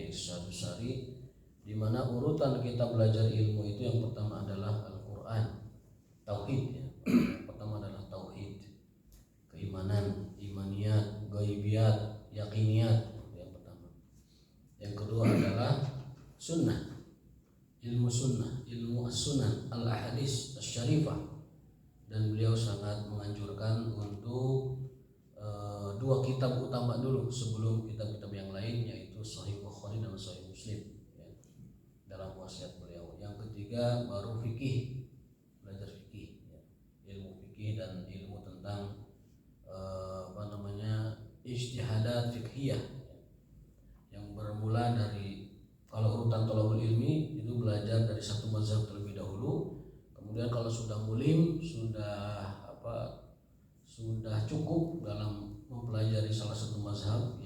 Irsyadus Sari, di mana urutan kita belajar ilmu itu yang pertama adalah Al-Qur'an, tauhid ya. Yang pertama adalah tauhid, keimanan, imaniyat, ghaibiyat, yakiniyat yang pertama. Yang kedua adalah sunnah, ilmu sunnah, ilmu as-sunnah, al-ahadits asy-syarifah. Dan beliau sangat menganjurkan untuk dua kitab utama dulu sebelum kitab-kitab yang lain, yaitu Sahih Bukhari dan Sahih Muslim ya, dalam wasiat beliau. Yang ketiga baru fikih, belajar fikih ya, ilmu fikih dan ilmu tentang ijtihadat fiqhiyah ya, yang bermula dari, kalau urutan thalabul ilmi itu belajar dari satu mazhab terlebih dahulu. Kemudian kalau sudah mulim, sudah cukup dalam mempelajari salah satu mazhab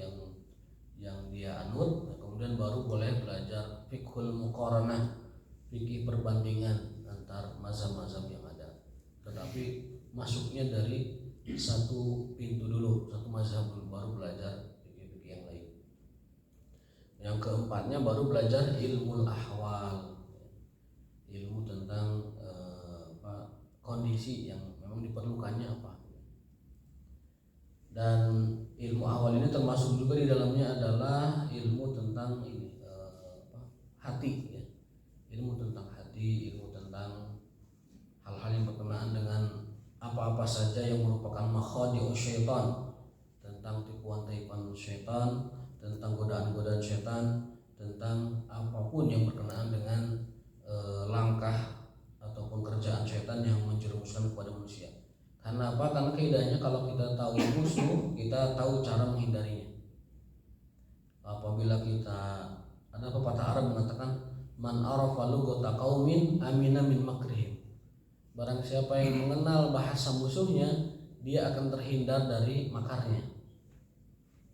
yang dia anut, kemudian baru boleh belajar fiqhul muqaranah, fikih perbandingan antar mazhab-mazhab yang ada. Tetapi masuknya dari satu pintu dulu, satu mazhab dulu, baru belajar fikih-fikih yang lain. Yang keempatnya baru belajar ilmu ahwal, ilmu tentang kondisi yang memang diperlukannya apa. Dan ilmu awal ini termasuk juga di dalamnya adalah ilmu tentang hati ya. Ilmu tentang hati, ilmu tentang hal-hal yang berkenaan dengan apa-apa saja yang merupakan makhadi'us syaitan, tentang tipuan-tipuan syaitan, tentang godaan-godaan syaitan, tentang apapun yang berkenaan dengan langkah ataupun kerjaan syaitan yang menjerumuskan kepada manusia. Karena apa? Karena kaidahnya kalau kita tahu musuh, kita tahu cara menghindarinya. Apabila kita, ada pepatah Arab mengatakan, man arafa lughata qaumin amina min makrihim. Barang siapa yang mengenal bahasa musuhnya, dia akan terhindar dari makarnya.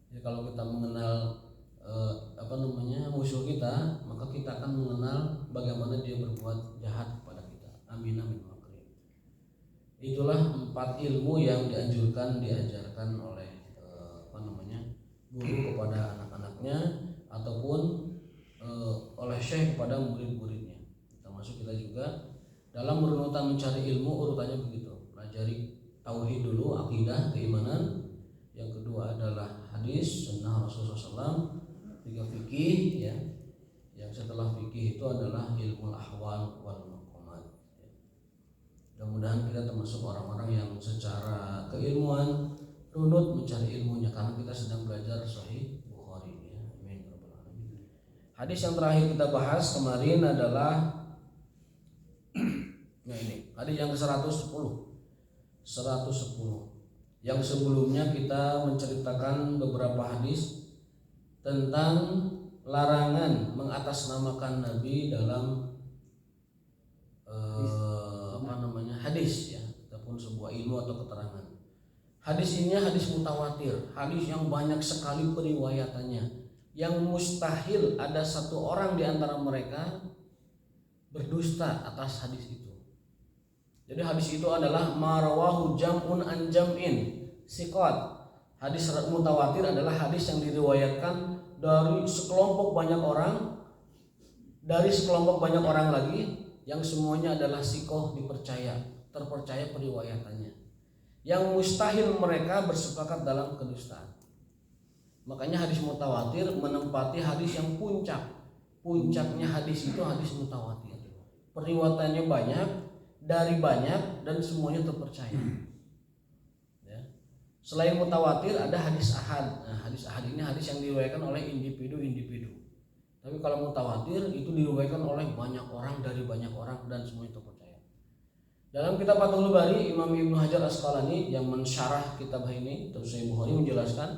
Jadi kalau kita mengenal musuh kita, maka kita akan mengenal bagaimana dia berbuat jahat kepada kita. Amina min makrihim. Itulah 4 ilmu yang diajarkan oleh guru kepada anak-anaknya ataupun oleh syekh kepada murid-muridnya. Termasuk kita juga dalam urutan mencari ilmu, urutannya begitu. Pelajari tauhid dulu, akidah, keimanan. Yang kedua adalah hadis, sunnah Rasulullah SAW. 3 fikih ya. Yang setelah fikih itu adalah ilmu ahwal wal maqamat. Mudah-mudahan kita termasuk orang-orang yang secara keilmuan runut mencari ilmunya, karena kita sedang belajar Sahih Bukhari ya. Amin. Hadis yang terakhir kita bahas kemarin adalah ini, hadis yang ke-110. Yang sebelumnya kita menceritakan beberapa hadis tentang larangan mengatasnamakan Nabi dalam hadis ya, ataupun sebuah ilmu atau keterangan. Hadis ini hadis mutawatir, hadis yang banyak sekali periwayatannya, yang mustahil ada satu orang di antara mereka berdusta atas hadis itu. Jadi hadis itu adalah marawahu jam'un an jam'in siqat. Hadis mutawatir adalah hadis yang diriwayatkan dari sekelompok banyak orang, dari sekelompok banyak orang lagi, yang semuanya adalah siqah, dipercaya, terpercaya periwayatannya, yang mustahil mereka bersepakat dalam kedustaan. Makanya hadis mutawatir menempati hadis yang puncaknya hadis itu hadis mutawatir. Periwayatannya banyak, dari banyak, dan semuanya terpercaya ya. Selain mutawatir ada hadis ahad. Nah, hadis ahad ini hadis yang diriwayatkan oleh individu. Tapi kalau mutawatir itu diriwayatkan oleh banyak orang, dari banyak orang, dan semuanya terpercaya. Dalam kitab Fathul Bari, Imam Ibnu Hajar Asqalani yang mensyarah kitab ini, Sahih Bukhari, menjelaskan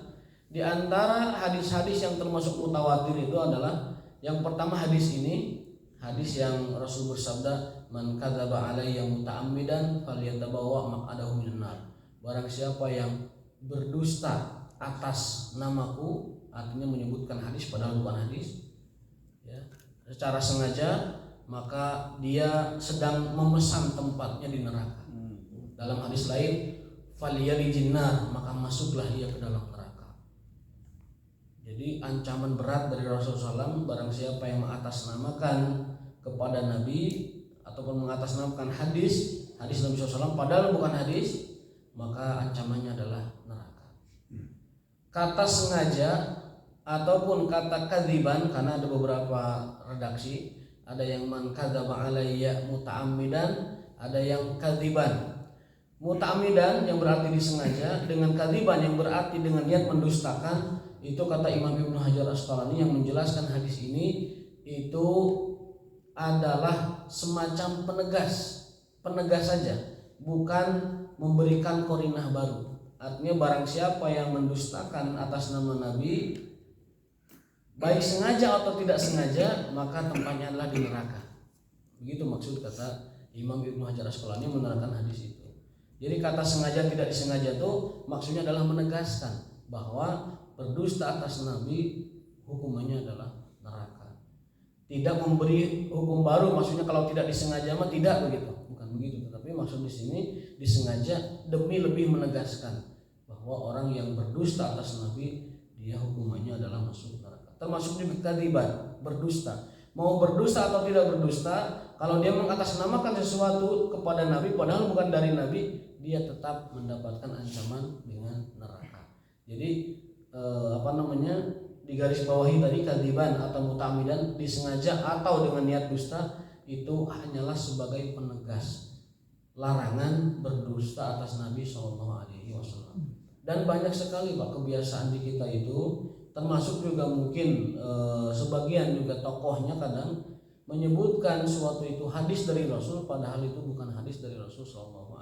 di antara hadis-hadis yang termasuk mutawatir itu adalah yang pertama hadis ini, hadis yang Rasul bersabda, man kadzaba alayya muta'ammidan falyatabawwa maq'adahu minan nar. Barang siapa yang berdusta atas namaku, artinya menyebutkan hadis padahal bukan hadis ya, secara sengaja, maka dia sedang memesan tempatnya di neraka. Dalam hadis lain, falyalijin nar, maka masuklah dia ke dalam neraka. Jadi ancaman berat dari Rasulullah SAW. Barang siapa yang mengatasnamakan kepada Nabi ataupun mengatasnamakan hadis Nabi SAW padahal bukan hadis, maka ancamannya adalah neraka. Kata sengaja ataupun kata kadziban, karena ada beberapa redaksi, ada yang man kadzaba alayya muta'ammidan, ada yang kadziban. Muta'ammidan yang berarti disengaja, dengan kadziban yang berarti dengan niat mendustakan. Itu kata Imam Ibnu Hajar Asqalani yang menjelaskan hadis ini, itu adalah semacam penegas saja, bukan memberikan korinah baru. Artinya barang siapa yang mendustakan atas nama Nabi, baik sengaja atau tidak sengaja, maka tempatnya adalah di neraka. Begitu maksud kata Imam Ibnu Hajar Asqalani menerangkan hadis itu. Jadi kata sengaja tidak disengaja itu maksudnya adalah menegaskan bahwa berdusta atas Nabi hukumannya adalah neraka. Tidak memberi hukum baru, maksudnya kalau tidak disengaja mah tidak begitu, bukan begitu. Tetapi maksud di sini disengaja demi lebih menegaskan bahwa orang yang berdusta atas Nabi dia hukumannya adalah masuk neraka. Termasuk di kadziban, berdusta. Mau berdusta atau tidak berdusta, kalau dia mengatasnamakan sesuatu kepada Nabi padahal bukan dari Nabi, dia tetap mendapatkan ancaman dengan neraka. Jadi di garis bawahi tadi kadziban atau muta'ammidan, disengaja atau dengan niat dusta, itu hanyalah sebagai penegas larangan berdusta atas Nabi SAW. Dan banyak sekali Pak kebiasaan di kita itu, termasuk juga mungkin sebagian juga tokohnya kadang menyebutkan suatu itu hadis dari Rasul padahal itu bukan hadis dari Rasul SAW.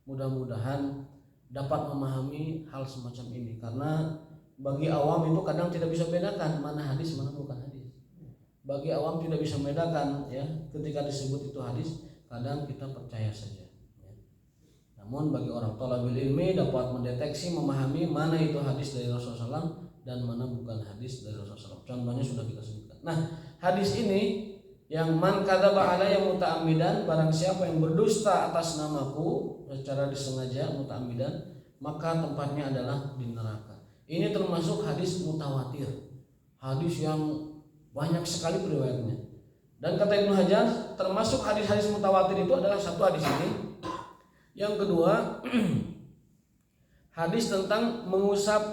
Mudah-mudahan dapat memahami hal semacam ini, karena bagi awam itu kadang tidak bisa bedakan mana hadis mana bukan hadis. Bagi awam tidak bisa membedakan ya, ketika disebut itu hadis kadang kita percaya saja ya. Namun bagi orang thalabul ilmi dapat mendeteksi, memahami mana itu hadis dari Rasulullah SAW dan mana bukan hadis dari Rasulullah SAW. Contohnya sudah kita sebutkan. Nah, hadis ini yang man kadzaba alayya muta'ammidan, barang siapa yang berdusta atas namaku secara disengaja muta'ammidan, maka tempatnya adalah di neraka. Ini termasuk hadis mutawatir, hadis yang banyak sekali periwayatnya. Dan kata Ibnu Hajar, termasuk hadis-hadis mutawatir itu adalah satu hadis ini. Yang kedua, hadis tentang mengusap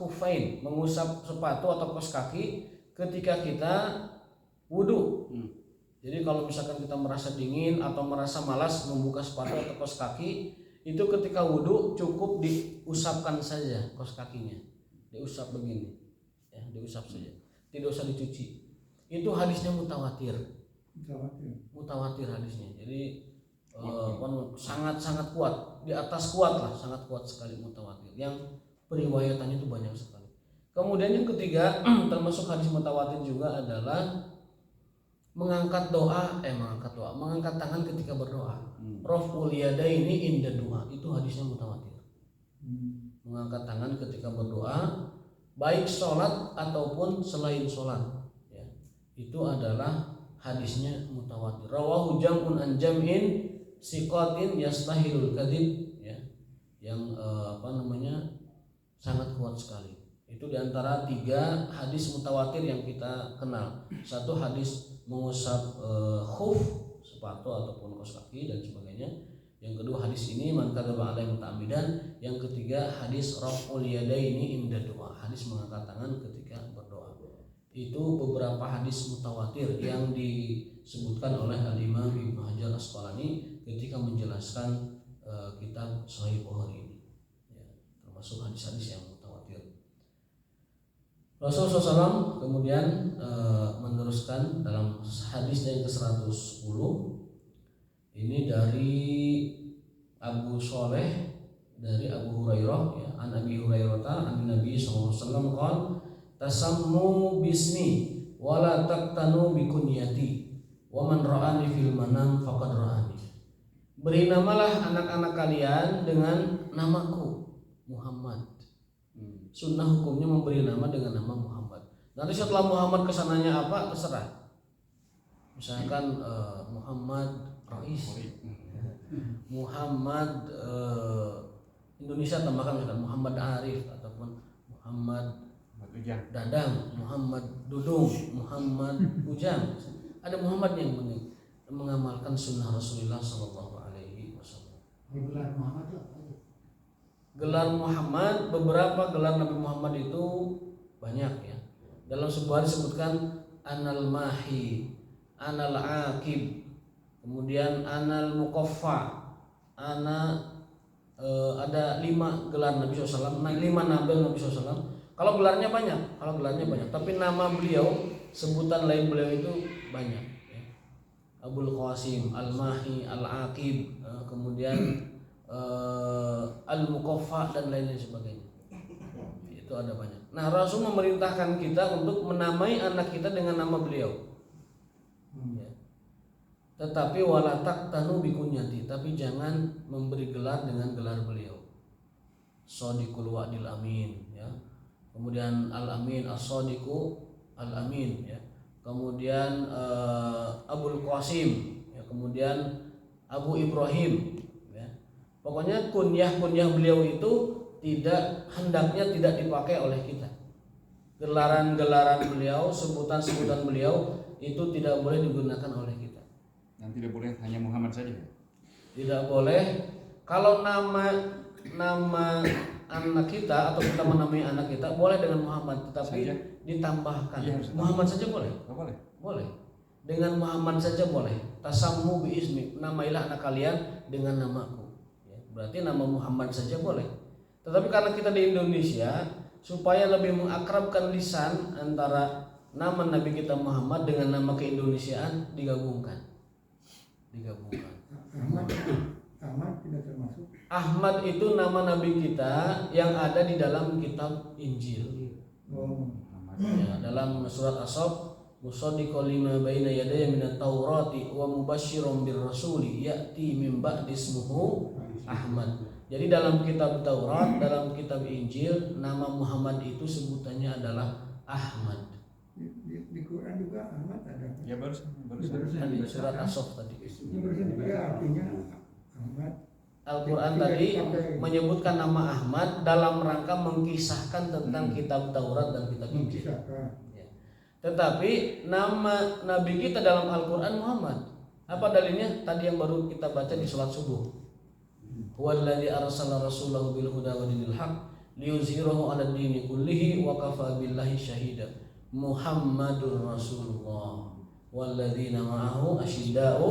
khufain, mengusap sepatu atau kaos kaki ketika kita wudu. Jadi kalau misalkan kita merasa dingin atau merasa malas membuka sepatu atau kaos kaki, itu ketika wudu cukup diusapkan saja kaos kakinya, diusap begini, ya, diusap saja, tidak usah dicuci. Itu hadisnya mutawatir hadisnya. Jadi sangat kuat, di atas kuat lah, sangat kuat sekali mutawatir. Yang periwayatannya itu banyak sekali. Kemudian yang ketiga termasuk hadis mutawatir juga adalah mengangkat tangan ketika berdoa. Raf'ul yadaini inda du'a, itu hadisnya mutawatir. Mengangkat tangan ketika berdoa, baik sholat ataupun selain sholat ya. Itu adalah hadisnya mutawatir. Rawahu jam'un an jam'in siqatin yastahilul kadzib ya. Yang sangat kuat sekali. Itu diantara 3 hadis mutawatir yang kita kenal. Satu hadis mengusap khuf, sepatu ataupun kaos kaki dan sebagainya. Yang kedua hadis ini man kadzaba alayya muta'ammidan. Yang ketiga hadis raf'ul yadaini inda du'a, hadis mengangkat tangan ketika berdoa. Itu beberapa hadis mutawatir yang disebutkan oleh Al-Imam Ibnu Hajar Asqalani ketika menjelaskan kitab Sahih Bukhari ini ya, termasuk hadis-hadis yang mutawatir. Rasulullah SAW kemudian meneruskan dalam hadis yang ke-110 ini dari Abu Sholeh, dari Abu Hurairah ya, an Abi Hurairah an Nabi sallallahu alaihi wasallam qala tasammu bismi wala taqtanu bikunyati wa man ra'ani fil manam faqad ra'ani. Beri namalah anak-anak kalian dengan namaku Muhammad. Sunnah hukumnya memberi nama dengan nama Muhammad. Nanti setelah Muhammad kesananya apa terserah. Misalkan Muhammad Rais, Muhammad Indonesia tambahkan misalkan Muhammad Arif ataupun Muhammad Dadang, Muhammad Dudung, Muhammad Ujang. Ada Muhammad yang mengamalkan sunnah Rasulullah Sallallahu Alaihi Wasallam. Gelar Muhammad itu apa? Gelar Muhammad, beberapa gelar Nabi Muhammad itu banyak ya. Dalam sebuah disebutkan Anal Mahi, Anal Aqib, kemudian Anal Muqaffa, ada 5 gelar Nabi SAW, 5 nabel Nabi SAW. Kalau gelarnya banyak, tapi nama beliau, sebutan lain beliau itu banyak. Ya. Abul Qasim, Al Mahi, Al Aqib, kemudian Al Muqaffa dan lain sebagainya. Itu ada banyak. Nah, Rasul memerintahkan kita untuk menamai anak kita dengan nama beliau. Ya. Tetapi wala taqtanu bikunyati, tapi jangan memberi gelar dengan gelar beliau. Shadiqul Wa'dil Amin, ya. Kemudian Al-Amin, As-Shadiqu Al-Amin, ya. Kemudian Abul Qasim, ya. Kemudian Abu Ibrahim, ya. Pokoknya kunyah beliau itu hendaknya tidak dipakai oleh kita. Gelaran beliau, sebutan beliau itu tidak boleh digunakan oleh kita. Yang tidak boleh hanya Muhammad saja. Tidak boleh. Kalau nama anak kita atau kita menamai anak kita boleh dengan Muhammad, tetapi saja ditambahkan. Iya, Muhammad saja boleh? Boleh. Boleh. Dengan Muhammad saja boleh. Tasammu bi ismi, namailah anak kalian dengan namaku. Ya, berarti nama Muhammad saja boleh. Tetapi karena kita di Indonesia, supaya lebih mengakrabkan lisan antara nama Nabi kita Muhammad dengan nama keindonesiaan digabungkan. Ahmad tidak termasuk. Ahmad itu nama Nabi kita yang ada di dalam kitab Injil. Ya, dalam surat As-Saff, musaddiqan lima baina yadayya minat taurati wa mubasysyiran bir rasuli ya'ti min ba'di ismuhu Ahmad. Jadi dalam kitab Taurat, dalam kitab Injil, nama Muhammad itu sebutannya adalah Ahmad. Di Quran juga Ahmad ada. Ya baru Tadi surat As-Saff tadi. Artinya Ahmad. Al-Quran tadi menyebutkan nama Ahmad dalam rangka mengkisahkan tentang kitab Taurat dan kitab Injil. Ya. Tetapi nama Nabi kita dalam Al-Quran Muhammad. Apa dalilnya? Tadi yang baru kita baca di sholat subuh. Huwallazi arsala rasulahu bil huda wa dinil haq liyuzhirahu 'ala dini kullihi wa kafa billahi syahida. Muhammadur Rasulullah walladzina ma'ahu asyidda'u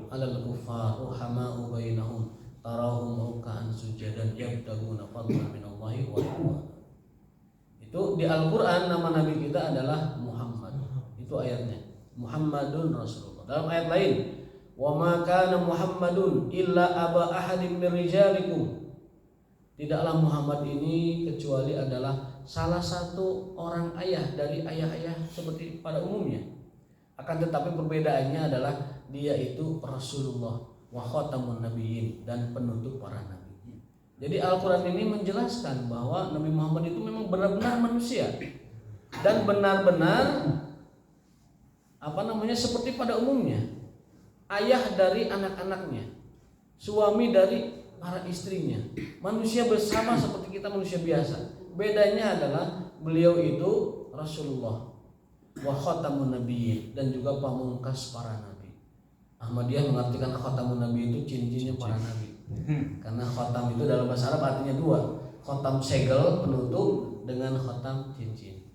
'alal kuffar ruhama'u bainahum tarahum ruk'an sujadan yabtaguna fadlan minallahi wa ridwan. Itu di Al-Qur'an nama nabi kita adalah Muhammad. Itu ayatnya. Muhammadun Rasulullah. Dalam ayat lain, wa ma kana Muhammadun illa aba ahadin min rijalikum. Tidaklah Muhammad ini kecuali adalah salah satu orang ayah dari ayah-ayah seperti pada umumnya. Akan tetapi perbedaannya adalah dia itu Rasulullah wa khatamun nabiyyin dan penutup para nabi. Jadi Al-Quran ini menjelaskan bahwa Nabi Muhammad itu memang benar-benar manusia dan benar-benar seperti pada umumnya, ayah dari anak-anaknya, suami dari para istrinya, manusia bersama seperti kita manusia biasa. Bedanya adalah beliau itu Rasulullah wa khatamun nabiyyin dan juga pamungkas para nabi. Ahmadiyah mengartikan khatamun nabi itu cincinnya para nabi. Karena khatam itu dalam bahasa Arab artinya 2. Khatam segel penutup dengan khatam cincin.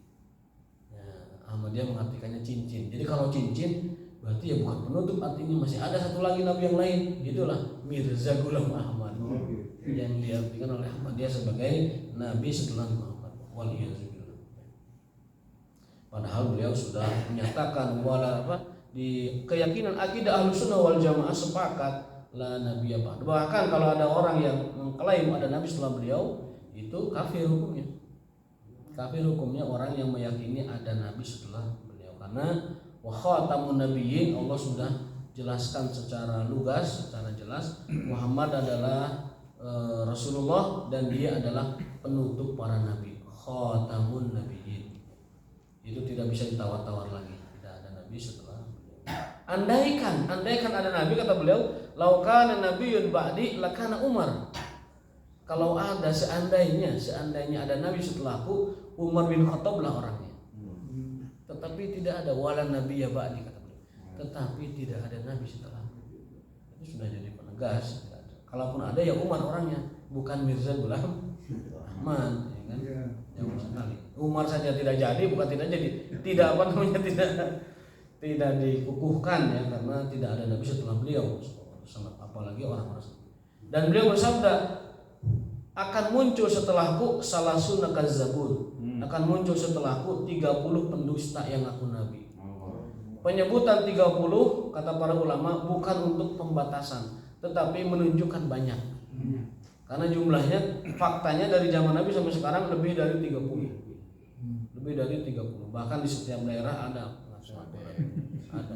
Ya, Ahmadiyah mengartikannya cincin. Jadi kalau cincin berarti ya bukan penutup, artinya masih ada satu lagi nabi yang lain. Itulah Mirza Ghulam Ahmad. Yang diartikan oleh Ahmadiyah sebagai nabi setelah Muhammad. Waliyahzubillah. Padahal beliau sudah menyatakan di keyakinan akidah Ahlussunnah wal Jamaah sepakat la nabiyya ba'd. Bahkan kalau ada orang yang mengklaim ada nabi setelah beliau, itu kafir hukumnya. Kafir hukumnya orang yang meyakini ada nabi setelah beliau. Karena wa khatamun nabiyyin, Allah sudah jelaskan secara lugas, secara jelas Muhammad adalah Rasulullah dan dia adalah penutup para nabi. Khatamun nabiyyin. Itu tidak bisa ditawar-tawar lagi. Tidak ada nabi setelah Andaikan ada nabi, kata beliau, laukana nabiyyun ba'di lakana Umar. Kalau ada seandainya ada nabi setelahku, Umar bin Khattab lah orangnya. Tetapi tidak ada wala nabi ya ba'di kata beliau. Tetapi tidak ada nabi setelahku. Itu sudah jadi penegas. Kalaupun ada ya Umar orangnya, bukan Mirza Ghulam Ahmad, ya kan? Jauh sekali. Umar saja tidak jadi, bukan tidak jadi, tidak tidak dikukuhkan ya, karena tidak ada nabi setelah beliau, apalagi orang-orang. Dan beliau bersabda, akan muncul setelahku salasun kadzabun. Akan muncul setelahku 30 pendusta yang ngaku nabi. Penyebutan 30 kata para ulama bukan untuk pembatasan, tetapi menunjukkan banyak. Karena jumlahnya faktanya dari zaman Nabi sampai sekarang lebih dari 30. Lebih dari 30. Bahkan di setiap daerah ada. Ada.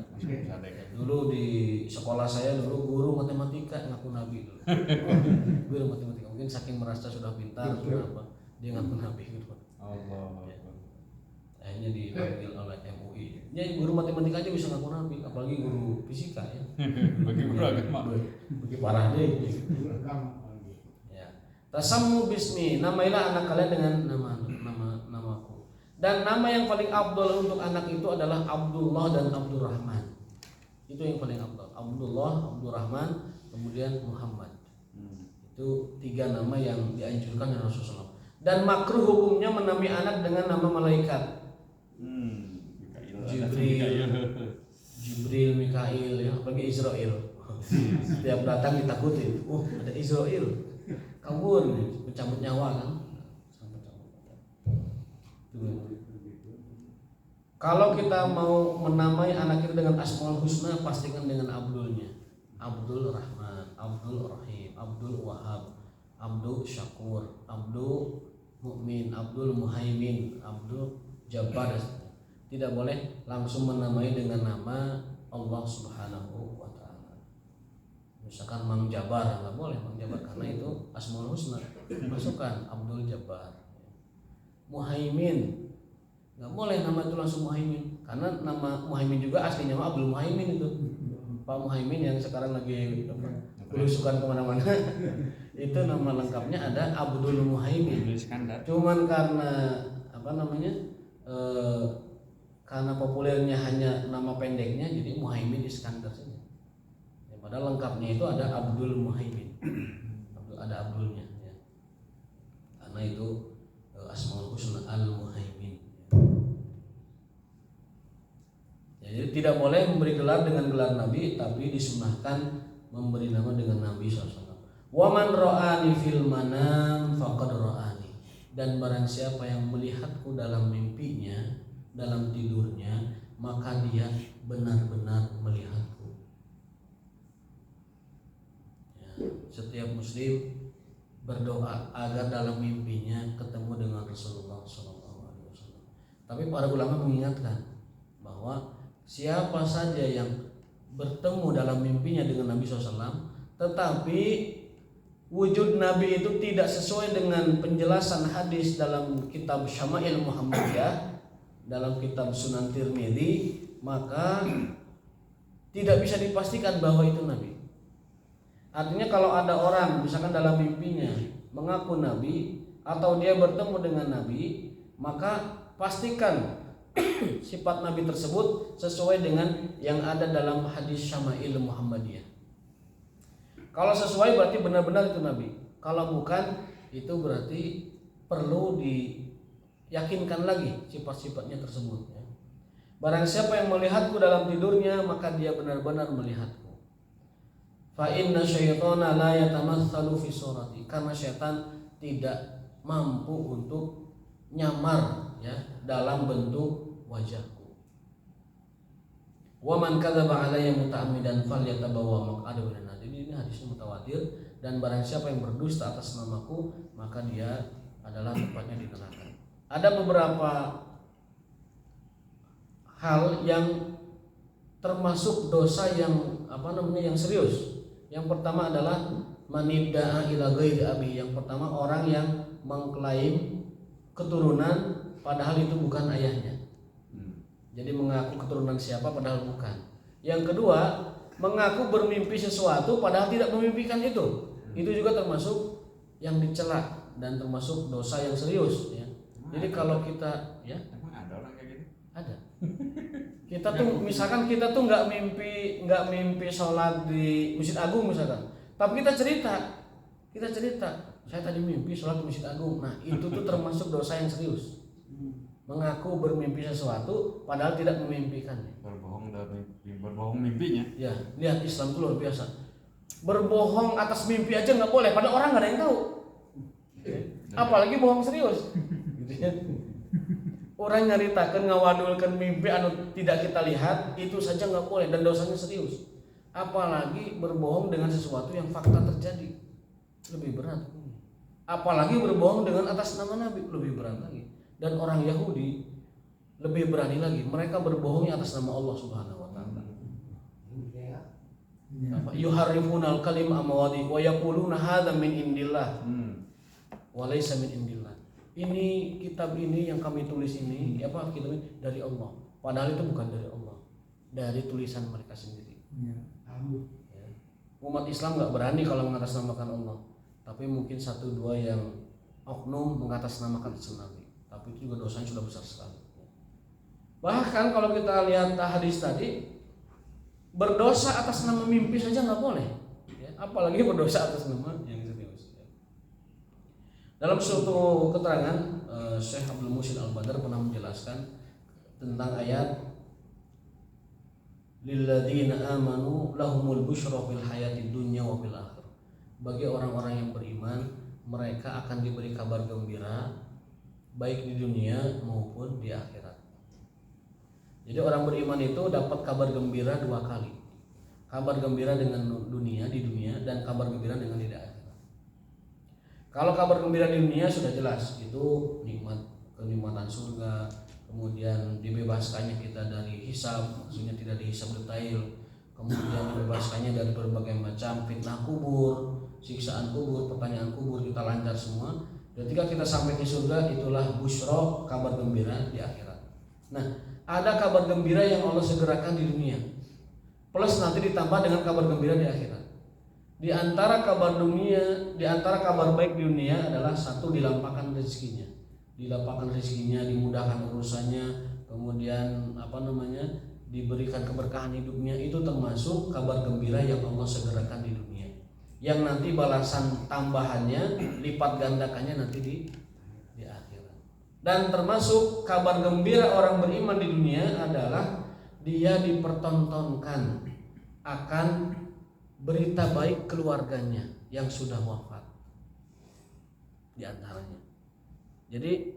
Dulu di sekolah saya guru matematika ngaku nabi dulu. Guru matematika mungkin saking merasa sudah pintar sudah apa, dia ngaku nabi gitu. Allah. Akhirnya dipanggil oleh MUI. Ya guru matematika aja bisa ngaku nabi, apalagi guru fisika ya. Bagi guru agama. Bagi parah deh. Ya. Tasammu bismi, namailah anak kalian dengan namaku. Dan nama yang paling afdal untuk anak itu adalah Abdullah dan Abdurrahman. Itu yang paling afdal. Abdullah, Abdurrahman, kemudian Muhammad. Itu 3 nama yang dianjurkan oleh Rasulullah. Dan makruh hukumnya menamai anak dengan nama malaikat. Jibril, Mikail, ya, apalagi Israel. Setiap datang ditakutin. Oh, ada Israel. Kabur nih, mencabut nyawa kan. Kalau kita mau menamai anak kita dengan Asmaul Husna, pastikan dengan Abdulnya. Abdul Rahman, Abdul Rahim, Abdul Wahab, Abdul Syakur, Abdul Mukmin, Abdul Muhaimin, Abdul Jabbar. Tidak boleh langsung menamai dengan nama Allah Subhanahu wa taala. Misalkan Mang Jabar, enggak boleh Mang Jabar karena itu Asmaul Husna. Masukkan Abdul Jabbar. Muhaimin, nggak boleh nama itu langsung Muhaimin, karena nama Muhaimin juga aslinya Abdul Muhaimin itu. Pak Muhaimin yang sekarang lagi belusukan kemana-mana itu nama lengkapnya ada Abdul Muhaimin. Cuman karena karena populernya hanya nama pendeknya, jadi Muhaimin Iskandar saja. Ya, padahal lengkapnya itu ada Abdul Muhaimin, ada Abdulnya. Ya. Karena itu Asmaul Husna Al-Muhaimin. Jadi tidak boleh memberi gelar dengan gelar Nabi, tapi disunahkan memberi nama dengan Nabi SAW. Wa man ra'ani fil manam faqad ra'ani. Dan barang siapa yang melihatku dalam mimpinya, dalam tidurnya, maka dia benar-benar melihatku. Ya, setiap muslim berdoa agar dalam mimpinya ketemu dengan Rasulullah SAW. Tapi para ulama mengingatkan bahwa siapa saja yang bertemu dalam mimpinya dengan Nabi SAW, tetapi wujud Nabi itu tidak sesuai dengan penjelasan hadis dalam kitab Syama'il Muhammadiyah, dalam kitab Sunan Tirmidzi, maka tidak bisa dipastikan bahwa itu Nabi. Artinya kalau ada orang misalkan dalam mimpinya mengaku Nabi atau dia bertemu dengan Nabi, maka pastikan sifat Nabi tersebut sesuai dengan yang ada dalam hadis Syama'il Muhammadiyah. Kalau sesuai berarti benar-benar itu Nabi. Kalau bukan, itu berarti perlu diyakinkan lagi sifat-sifatnya tersebut. Barang siapa yang melihatku dalam tidurnya, maka dia benar-benar melihatku. Fa inna syaitana la yatamatsalu fi surati, karena syaitan tidak mampu untuk nyamar ya dalam bentuk wajahku. Wa man kadzaba alayya muta'ammidan falyatabawwa maq'adahu minan nar. Ini hadisnya mutawatir, dan barang siapa yang berdusta atas namaku, maka dia adalah tempatnya di neraka. Ada beberapa hal yang termasuk dosa yang yang serius. Yang pertama adalah manidda'a ila ghairi abi. Yang pertama orang yang mengklaim keturunan padahal itu bukan ayahnya. Jadi mengaku keturunan siapa padahal bukan. Yang kedua, mengaku bermimpi sesuatu padahal tidak memimpikan itu. Itu juga termasuk yang dicela dan termasuk dosa yang serius ya. Jadi kalau kita ya Emang ada orang kayak gitu? ada. Kita tuh misalkan kita tuh nggak mimpi sholat di Masjid Agung misalkan, tapi kita cerita saya tadi mimpi sholat di Masjid Agung. Nah itu tuh termasuk dosa yang serius. Mengaku bermimpi sesuatu padahal tidak memimpikannya. Berbohong mimpinya. Ya, lihat Islam itu luar biasa. Berbohong atas mimpi aja nggak boleh, padahal orang nggak ada yang tahu. Apalagi bohong serius. Gitu ya. Orang nyaritakan ngawadulkan mimpi anu tidak kita lihat itu saja nggak boleh dan dosanya serius. Apalagi berbohong dengan sesuatu yang fakta terjadi, lebih berat. Apalagi berbohong dengan atas nama Nabi, lebih berat lagi. Dan orang Yahudi lebih berani lagi, mereka berbohongnya atas nama Allah Subhanahu wa taala. Yuharrifunal kalim amawadi wa yaquluna hadza min indillah wa laysa min indillah. Ini kitab ini yang kami tulis ini kitab ini dari Allah. Padahal itu bukan dari Allah, dari tulisan mereka sendiri. Ya. Umat Islam nggak berani kalau mengatasnamakan Allah, tapi mungkin satu dua yang oknum mengatasnamakan Nabi. Tapi itu juga dosanya sudah besar sekali. Bahkan kalau kita lihat hadis tadi, berdosa atas nama mimpi saja nggak boleh, ya. Apalagi berdosa atas nama yang serius. Ya. Dalam suatu keterangan, Syekh Abdul Muhsin Al-Badr pernah menjelaskan tentang ayat lilladzina amanu lahumul busyra fil hayatid dunya wa fil akhirah. Bagi orang-orang yang beriman, mereka akan diberi kabar gembira baik di dunia maupun di akhirat. Jadi orang beriman itu dapat kabar gembira dua kali. Kabar gembira dengan dunia di dunia dan kabar gembira dengan di akhirat. Kalau kabar gembira di dunia sudah jelas, itu kenikmatan surga, kemudian dibebaskannya kita dari hisab, maksudnya tidak dihisab detail, kemudian dibebaskannya dari berbagai macam fitnah kubur, siksaan kubur, pertanyaan kubur, kita lancar semua. Ketika kita sampai ke surga, itulah busyra, kabar gembira di akhirat. Nah, ada kabar gembira yang Allah segerakan di dunia, plus nanti ditambah dengan kabar gembira di akhirat. Di antara kabar baik di dunia adalah satu, dilampahkan rezekinya, dimudahkan urusannya, kemudian diberikan keberkahan hidupnya. Itu termasuk kabar gembira yang Allah segerakan di dunia, yang nanti balasan tambahannya lipat gandakannya nanti di akhirat. Dan termasuk kabar gembira orang beriman di dunia adalah dia dipertontonkan akan berita baik keluarganya yang sudah wafat di antaranya. Jadi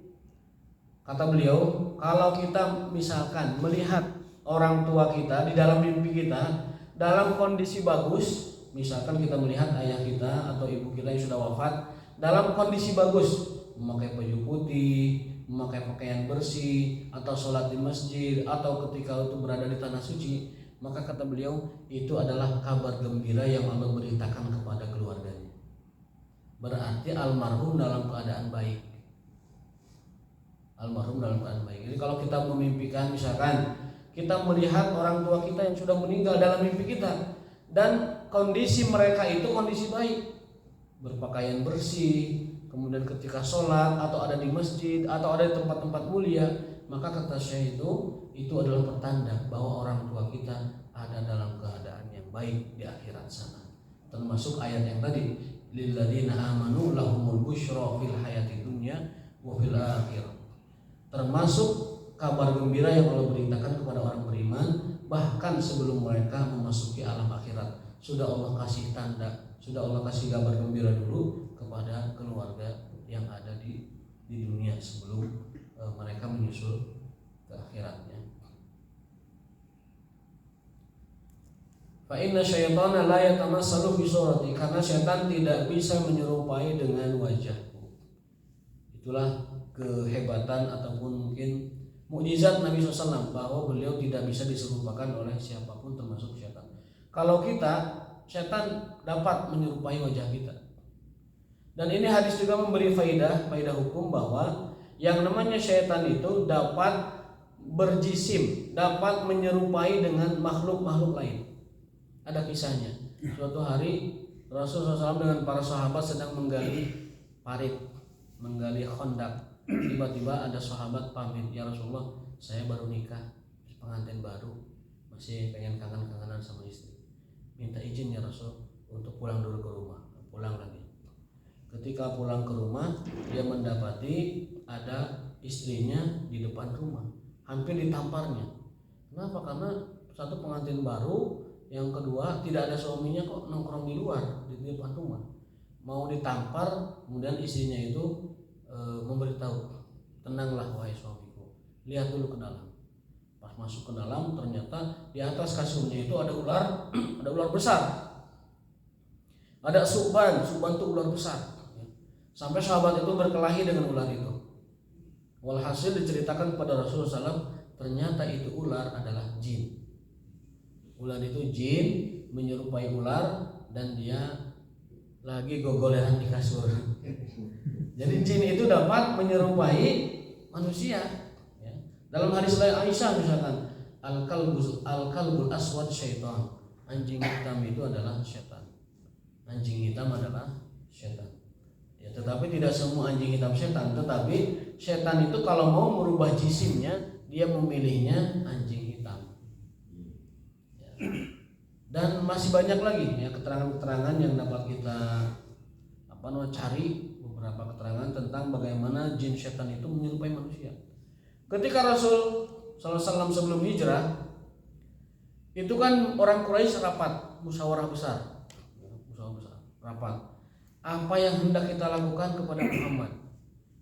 kata beliau, kalau kita misalkan melihat orang tua kita di dalam mimpi kita dalam kondisi bagus, misalkan kita melihat ayah kita atau ibu kita yang sudah wafat dalam kondisi bagus, memakai baju putih, memakai pakaian bersih, atau sholat di masjid, atau ketika itu berada di tanah suci, maka kata beliau itu adalah kabar gembira yang Allah beritakan kepada keluarganya. Berarti almarhum dalam keadaan baik. Jadi kalau kita memimpikan, misalkan kita melihat orang tua kita yang sudah meninggal dalam mimpi kita, dan kondisi mereka itu kondisi baik, berpakaian bersih, kemudian ketika sholat atau ada di masjid atau ada di tempat-tempat mulia, maka kata Syekh itu adalah pertanda bahwa orang tua kita ada dalam keadaan yang baik di akhirat sana. Termasuk ayat yang tadi, lilladzina amanu lahumul busyra fil hayatid dunya wa fil akhirah. Termasuk kabar gembira yang Allah beritakan kepada orang beriman bahkan sebelum mereka memasuki alam akhirat. Sudah Allah kasih tanda, sudah Allah kasih kabar gembira dulu kepada keluarga yang ada di dunia sebelum mereka menyusul ke akhiratnya. Fa inna syaitana la yatamassalu bi surati, karena syaitan tidak bisa menyerupai dengan wajahku. Itulah kehebatan ataupun mungkin mukjizat Nabi SAW, bahwa beliau tidak bisa diserupakan oleh siapapun termasuk syaitan. Kalau kita, syaitan dapat menyerupai wajah kita. Dan ini hadis juga memberi faidah hukum bahwa yang namanya syaitan itu dapat berjisim, dapat menyerupai dengan makhluk-makhluk lain. Ada kisahnya. Suatu hari Rasulullah SAW dengan para sahabat sedang menggali parit, menggali kondak. Tiba-tiba ada sahabat pamit, ya Rasulullah, saya baru nikah, pengantin baru, masih pengen kangen-kangenan sama istri. Minta izin ya Rasul untuk pulang dulu ke rumah. Pulang lagi. Ketika pulang ke rumah, dia mendapati ada istrinya di depan rumah, hampir ditamparnya. Kenapa? Karena satu pengantin baru, yang kedua tidak ada suaminya kok nongkrong di luar di depan rumah. Mau ditampar, kemudian istrinya itu memberitahu, tenanglah wahai suamiku, lihat dulu ke dalam. Pas masuk ke dalam, ternyata di atas kasurnya itu ada ular, ada ular besar, ada suban itu ular besar. Sampai sahabat itu berkelahi dengan ular itu. Walhasil diceritakan kepada Rasulullah SAW, ternyata itu ular adalah jin. Ular itu jin menyerupai ular dan dia lagi gogoleran di kasur. Jadi jin itu dapat menyerupai manusia. Ya. Dalam hadis lain Aisyah misalkan, al-kalbul aswad syaitan. Anjing hitam itu adalah setan. Anjing hitam adalah setan. Ya, tetapi tidak semua anjing hitam setan. Tetapi setan itu kalau mau merubah jisimnya, dia memilihnya anjing hitam. Ya. Dan masih banyak lagi ya keterangan-keterangan yang dapat kita cari, beberapa keterangan tentang bagaimana jin setan itu menyerupai manusia. Ketika Rasul SAW sebelum hijrah, itu kan orang Quraisy rapat, musyawarah besar, rapat. Apa yang hendak kita lakukan kepada Muhammad?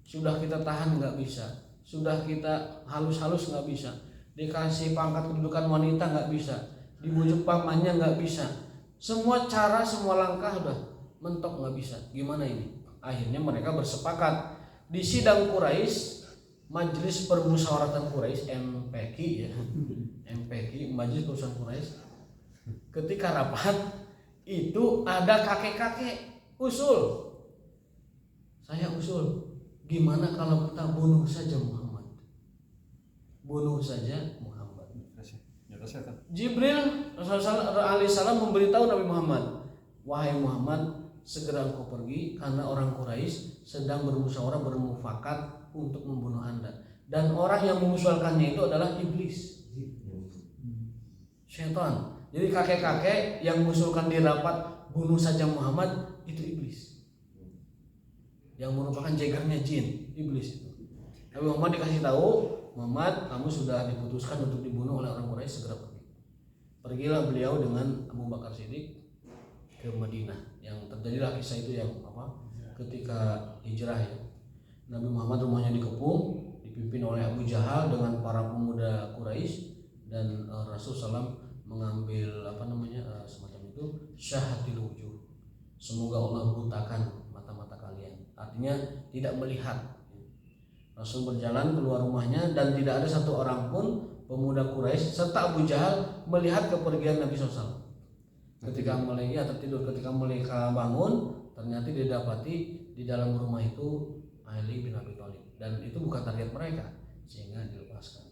Sudah kita tahan nggak bisa, sudah kita halus-halus nggak bisa, dikasih pangkat kedudukan wanita nggak bisa, dibujuk pamannya nggak bisa, semua cara, semua langkah udah mentok nggak bisa. Gimana ini? Akhirnya mereka bersepakat di sidang Quraisy, Majelis Permusyawaratan Quraisy (MPQ) ya, MPQ, Majelis Permusyawaratan Quraisy. Ketika rapat itu ada kakek-kakek usul. Saya usul, gimana kalau kita bunuh saja Muhammad? Bunuh saja Muhammad. Jibril alaihissalam memberitahu Nabi Muhammad, wahai Muhammad, segera engkau pergi karena orang Quraisy sedang bermusyawarah, bermufakat untuk membunuh Anda. Dan orang yang mengusulkannya itu adalah iblis, syaitan. Jadi kakek-kakek yang mengusulkan di rapat bunuh saja Muhammad itu iblis, yang merupakan jegernya jin, iblis itu. Nabi Muhammad dikasih tahu, Muhammad, kamu sudah diputuskan untuk dibunuh oleh orang Quraisy, segera pergi. Pergilah beliau dengan Abu Bakar Siddiq ke Madinah. Yang terjadilah kisah itu yang ketika hijrah ya. Nabi Muhammad rumahnya dikepung, dipimpin oleh Abu Jahal dengan para pemuda Quraisy, dan Rasul SAW mengambil semacam itu syahatil wujuh. Semoga Allah butakan mata-mata kalian. Artinya tidak melihat. Rasul berjalan keluar rumahnya dan tidak ada satu orang pun pemuda Quraisy serta Abu Jahal melihat kepergian Nabi SAW. Ketika tertidur, ketika mereka bangun, ternyata didapati di dalam rumah itu Ali bin Abi Thalib, dan itu bukan target mereka sehingga dilepaskan.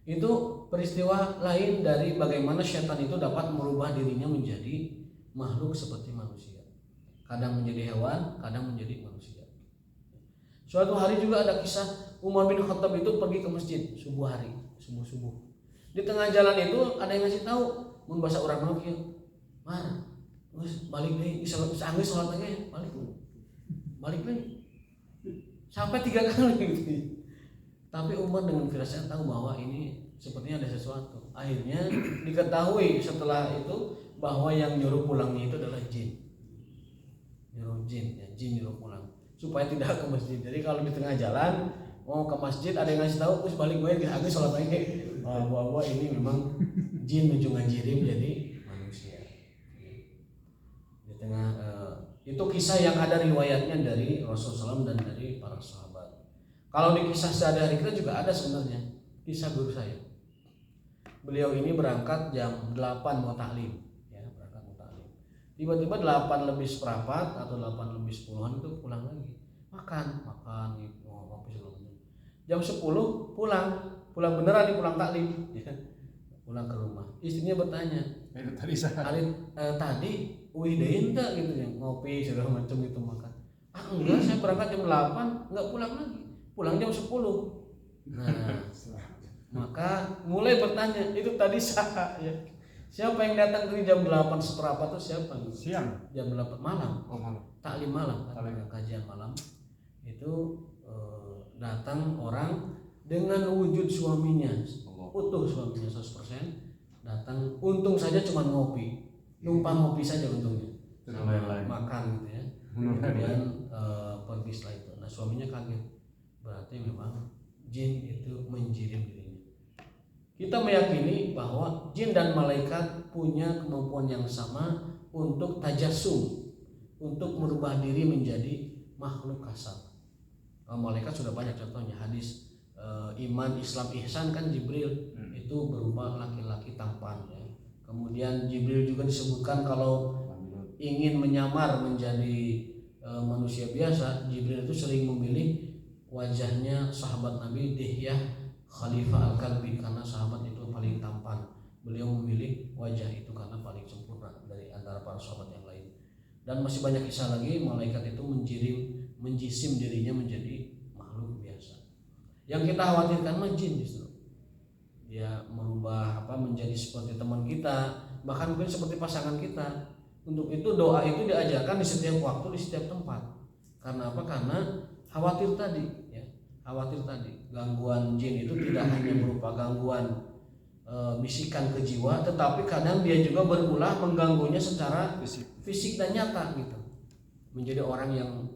Itu peristiwa lain dari bagaimana syaitan itu dapat merubah dirinya menjadi makhluk seperti manusia. Kadang menjadi hewan, kadang menjadi manusia. Suatu hari juga ada kisah Umar bin Khattab itu pergi ke masjid subuh hari, subuh. Di tengah jalan itu ada yang ngasih tahu, mun bahasa orang Melayu, "Mar, geus balik deui, salat salat lagi, balik deui." Sampai 3 kali gitu. Tapi Umar dengan firasat tahu bahwa ini sepertinya ada sesuatu. Akhirnya diketahui setelah itu bahwa yang nyuruh pulangnya itu adalah jin. Jin nyuruh pulang supaya tidak ke masjid. Jadi kalau di tengah jalan mau ke masjid ada yang ngasih tahu, "Us balik gue habis sholat lagi." Bahwa ini memang jin menuju ngajirim jadi manusia. Di tengah itu kisah yang ada riwayatnya dari Rasulullah SAW dan dari para sahabat. Kalau di kisah sehari-hari kita juga ada sebenarnya kisah guru saya. Beliau ini berangkat jam 8 mau taklim, ya, berangkat mau taklim. Tiba-tiba 8 lebih seperempat atau 8 lebih 10-an itu pulang lagi. Makan, ngopi sebelumnya. Jam 10 pulang beneran nih, pulang taklim, ya. Pulang ke rumah. Istrinya bertanya, tadi uih deui teu gitu ya, ngopi segala macam itu makan. Enggak, saya berangkat jam 8, enggak pulang lagi. Pulang jam 10. Nah, maka mulai bertanya, itu tadi sah ya. Siapa yang datang dari jam 8 seperempat itu siapa? Siang. Jam 8 malam. Oh malam. Taklim malam, Taklim. kajian malam. Itu datang orang dengan wujud suaminya, Allah. utuh suaminya 100%. Datang, untung saja cuma ngopi, numpang ngopi saja untungnya. Yang lain-lain. Makan gitu ya. Kemudian pergi setelah itu. Nah suaminya kaget, berarti memang jin itu menjirim dirinya. Kita meyakini bahwa jin dan malaikat punya kemampuan yang sama untuk tajasum, untuk merubah diri menjadi makhluk kasar. Malaikat sudah banyak contohnya, hadis iman, Islam, ihsan kan Jibril itu berupa laki-laki tampan ya. Kemudian Jibril juga disebutkan kalau ingin menyamar menjadi manusia biasa, Jibril itu sering memilih wajahnya sahabat Nabi Dihyah Khalifah Al-Kalbi, karena sahabat itu paling tampan. Beliau memilih wajah itu karena paling sempurna dari antara para sahabat yang lain. Dan masih banyak kisah lagi, malaikat itu menjisim dirinya menjadi makhluk biasa. Yang kita khawatirkan mah jin justru. Dia merubah menjadi seperti teman kita, bahkan mungkin seperti pasangan kita. Untuk itu doa itu diajarkan di setiap waktu, di setiap tempat. Karena apa? Karena khawatir tadi. Khawatir tadi, gangguan jin itu tidak hanya berupa gangguan bisikan ke jiwa, tetapi kadang dia juga berulah mengganggunya secara fisik dan nyata gitu. Menjadi orang yang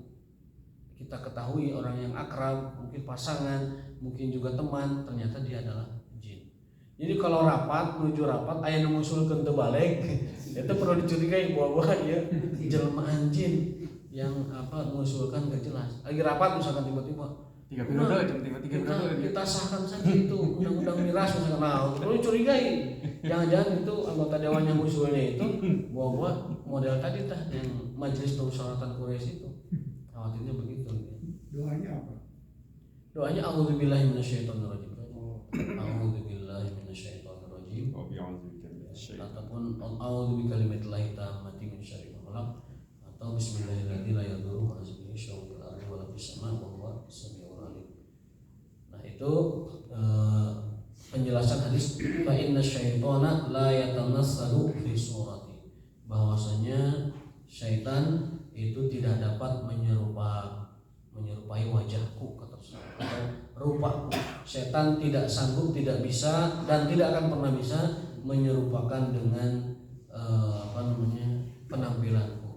kita ketahui, orang yang akrab, mungkin pasangan, mungkin juga teman, ternyata dia adalah jin. Jadi kalau menuju rapat, aya nu ngusulkeun teu balik, itu perlu dicurigai bahwa ya jelmaan jin yang mengusulkan gak jelas. Lagi rapat misalkan tiba-tiba 3 periode, jam 3 kita sahkan saja itu undang-undang miras misalkan, nah perlu dicurigai, jangan-jangan itu anggota dewan yang usulnya itu bahwa model tadi yang majelis permusyawaratan Quraisy itu, khawatirnya begitu. Doanya apa? Doanya a'udzubillahi minasyaitonirrajim. A'udzubillahi minasyaitonirrajim. Ataupun a'udzubikalimatillahit tammati min syarri ma khalaq, atau bismillahirrahmanirrahim la yadurru ma ismihi syai'un fil ardi wa la fis samaa'i wa huwa as-sami'ul 'alim. Nah itu penjelasan hadis fa inna syaitana la yatanassalu fi surati, bahwasanya syaitan itu tidak dapat menyerupai wajahku atau rupaku. Setan tidak sanggup, tidak bisa, dan tidak akan pernah bisa menyerupakan dengan penampilanku.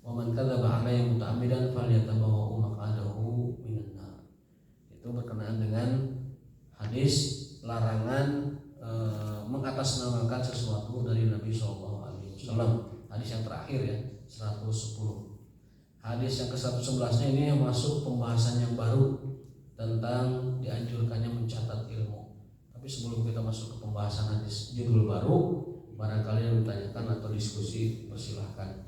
Wa man kadzaba 'alayya muta'ammidan falyatabawwa'u maq'adahu minan nar. Itu berkenaan dengan hadis larangan mengatasnamakan sesuatu dari Nabi SAW. Hadis yang terakhir ya, 110. Hadis yang ke-111-nya ini yang masuk pembahasan yang baru tentang dianjurkannya mencatat ilmu. Tapi sebelum kita masuk ke pembahasan hadis judul baru, barangkali yang ditanyakan atau diskusi, persilahkan.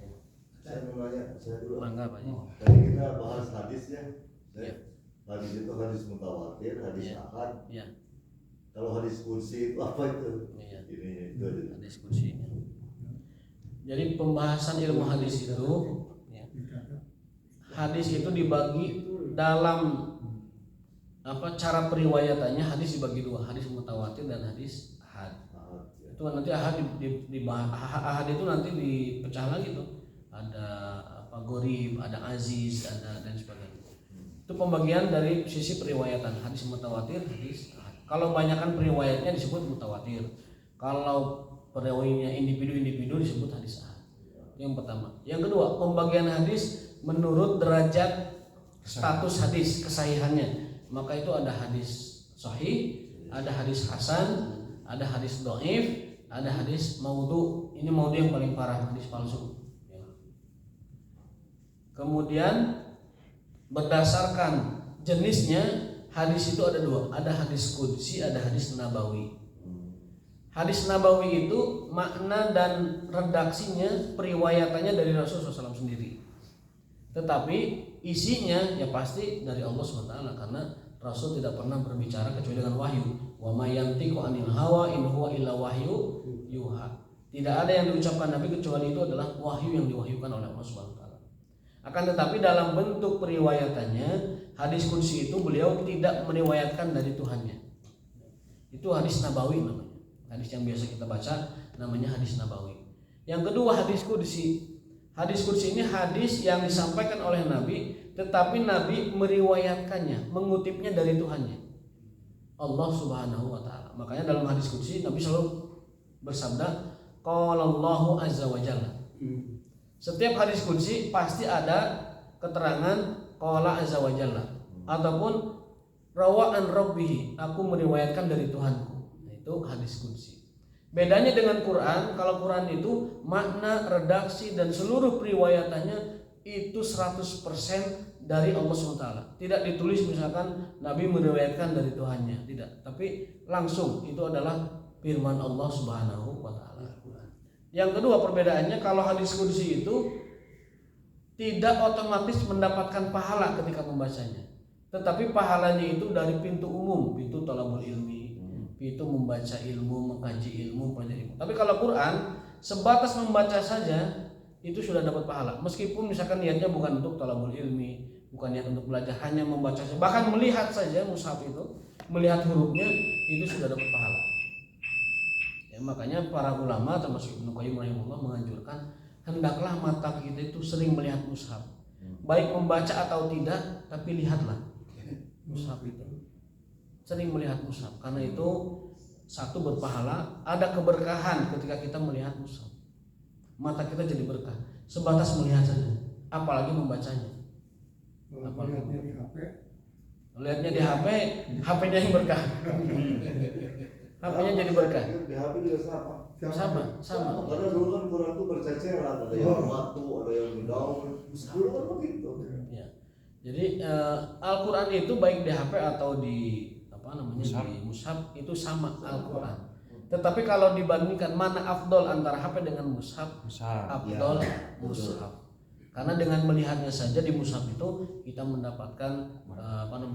Saya mau nanya, saya dulu. Mangga Pak. Tadi kita bahas hadisnya. Ya. Hadis itu hadis mutawatir, hadis ahad. Ya. Kalau hadis kursi itu apa itu? Iya. Ini itu aja. Hadis kursi. Jadi pembahasan ilmu hadis itu, ya, hadis itu dibagi dalam cara periwayatannya. Hadis dibagi dua, hadis mutawatir dan hadis ahad. Itu nanti ahad ahad itu nanti dipecah lagi tuh. Ada gharib, ada aziz, ada dan sebagainya. Itu pembagian dari sisi periwayatan hadis mutawatir, hadis ahad. Kalau banyakkan periwayatnya disebut mutawatir. Kalau periwayatnya individu-individu disebut hadis ahad. Yang pertama. Yang kedua, pembagian hadis menurut derajat status hadis kesahihannya. Maka itu ada hadis sahih, ada hadis hasan, ada hadis dhaif, ada hadis maudhu. Ini maudhu yang paling parah, hadis palsu. Kemudian berdasarkan jenisnya hadis itu ada dua, ada hadis qudsi, ada hadis nabawi. Hadis nabawi itu makna dan redaksinya, periwayatannya dari Rasulullah SAW sendiri. Tetapi isinya ya pasti dari Allah SWT, karena Rasul tidak pernah berbicara kecuali dengan wahyu. Wa may yantiqu 'anil hawa in huwa illa wahyu yuha. Tidak ada yang diucapkan Nabi kecuali itu adalah wahyu yang diwahyukan oleh Allah SWT. Akan tetapi dalam bentuk periwayatannya, hadis qudsi itu beliau tidak meriwayatkan dari Tuhannya. Itu hadis nabawi namanya. Hadis yang biasa kita baca namanya hadis nabawi. Yang kedua hadis qudsi. Hadis qudsi ini hadis yang disampaikan oleh Nabi, tetapi Nabi meriwayatkannya, mengutipnya dari Tuhannya, Allah Subhanahu wa taala. Makanya dalam hadis qudsi Nabi selalu bersabda, qala Allahu azza wa jalla. Setiap hadis qudsi pasti ada keterangan qala azza wa jalla ataupun rawa an rabbih, aku meriwayatkan dari Tuhanku. Nah, itu hadis qudsi. Bedanya dengan Quran, kalau Quran itu makna, redaksi dan seluruh periwayatannya itu 100% dari Allah SWT. Tidak ditulis misalkan Nabi meriwayatkan dari Tuhannya, tidak, tapi langsung itu adalah firman Allah Subhanahu wa taala. Yang kedua perbedaannya, kalau hadis qudsi itu tidak otomatis mendapatkan pahala ketika membacanya, tetapi pahalanya itu dari pintu umum, pintu thalabul ilmi, itu membaca ilmu, mengkaji ilmu, pelajari ilmu. Tapi kalau Quran sebatas membaca saja itu sudah dapat pahala. Meskipun misalkan niatnya bukan untuk thalabul ilmi, bukan niat untuk belajar, hanya membaca saja. Bahkan melihat saja mushaf itu, melihat hurufnya itu sudah dapat pahala. Ya, makanya para ulama termasuk Ibnu Qayyim rahimahullah menganjurkan hendaklah mata kita itu sering melihat mushaf. Baik membaca atau tidak, tapi lihatlah mushaf itu. Sering melihat mushaf, karena itu satu berpahala, ada keberkahan ketika kita melihat mushaf. Mata kita jadi berkah sebatas melihat saja, apalagi membacanya. Lihatnya di HP. Lihatnya di HP, HP-nya yang berkah. HP-nya jadi berkah. Di HP juga sama. Sama. Karena dulu kan Quran itu berceceran, ada yang batu, ada yang di daun. Dulu kan begitu. Ya. Jadi Al-Quran itu baik di HP atau di mushaf. di mushaf itu sama Al-Quran. Tetapi kalau dibandingkan mana afdol antara HP dengan mushaf, afdol mushaf. Karena dengan melihatnya saja di mushaf itu kita mendapatkan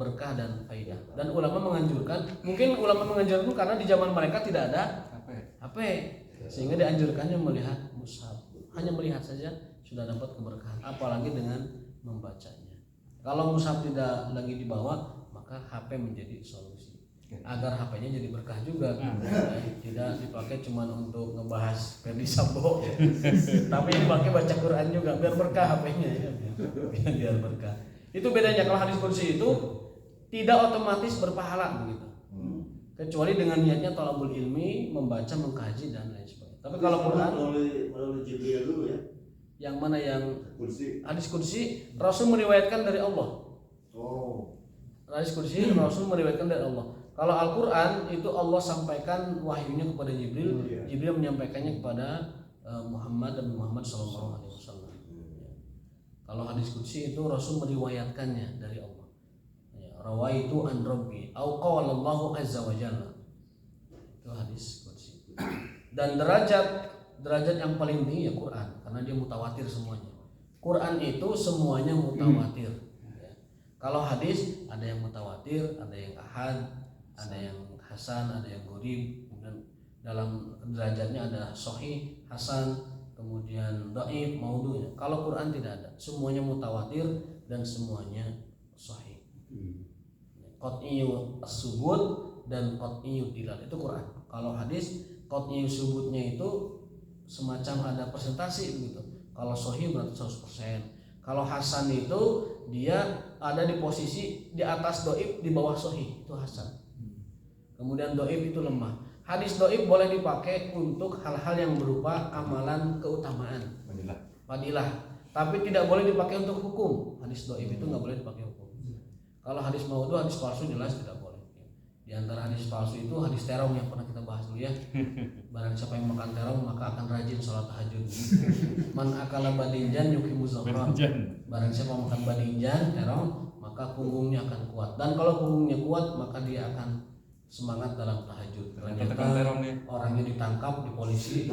berkah dan faidah. Dan ulama menganjurkan, mungkin ulama menganjurkan karena di zaman mereka tidak ada HP, sehingga dianjurkannya melihat mushaf. Hanya melihat saja sudah dapat keberkahan, apalagi dengan membacanya. Kalau mushaf tidak lagi dibawa, maka HP menjadi solusi agar HP-nya jadi berkah juga. Tidak dipakai cuma untuk ngebahas Ferdi Sambo, tapi dipakai baca Quran juga biar berkah HP-nya ya. Biar berkah. Itu bedanya. Kalau hadis qudsi itu tidak otomatis berpahala begitu. Kecuali dengan niatnya thalabul ilmi, membaca, mengkaji dan lain sebagainya. Tapi kalau Quran melalui Jibril dulu ya. Yang mana yang Qudsi? hadis qudsi Rasul meriwayatkan dari Allah. Hadis qudsi Rasul meriwayatkan dari Allah. Kalau Al-Quran itu Allah sampaikan wahyunya kepada Jibril, Jibril menyampaikannya kepada Muhammad dan Muhammad SAW. Kalau hadis qudsi itu Rasul meriwayatkannya dari Allah. Rawaitu an Rabbi au qala Allahu azza wa jalla. Itu hadis qudsi. Dan derajat yang paling tinggi ya Quran, karena dia mutawatir semuanya. Quran itu semuanya mutawatir. Kalau hadis ada yang mutawatir, ada yang ahad, ada yang hasan, ada yang gharib, kemudian dalam derajatnya ada sahih, hasan, kemudian dhaif, maudhu. Kalau Quran tidak ada, semuanya mutawatir dan semuanya sahih. Qat'iyyu as-subut dan qat'iyyu dilal itu Quran. Kalau hadis qat'iyyu subutnya itu semacam ada presentasi begitu. Kalau sahih berarti 100%. Kalau hasan itu dia ada di posisi di atas dhaif, di bawah sahih, itu hasan. Kemudian dhaif itu lemah. Hadis dhaif boleh dipakai untuk hal-hal yang berupa amalan keutamaan, fadilah. Tapi tidak boleh dipakai untuk hukum. Hadis dhaif itu nggak boleh dipakai hukum. Kalau hadis maudhu, hadis palsu jelas tidak boleh. Di antara hadis palsu itu hadis terong yang pernah kita bahas dulu ya. Barang siapa yang makan terong maka akan rajin sholat tahajud. Man akala badinjan yuqimu zahra. Barang siapa makan badinjan terong maka punggungnya akan kuat. Dan kalau punggungnya kuat maka dia akan semangat dalam tahajud. Ternyata orangnya ditangkap di polisi,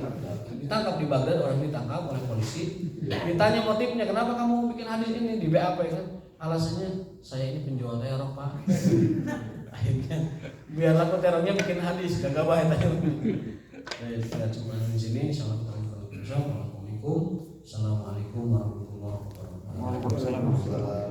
ditangkap di Baghdad, orangnya ditangkap oleh polisi. Ditanya motifnya, kenapa kamu bikin hadis ini, di BAP kan? Alasannya saya ini penjual terong pak. Akhirnya biar aku terongnya bikin hadis, gak bahaya tanya. Saya cuma di sini. Assalamualaikum warahmatullahi wabarakatuh. Waalaikumsalam.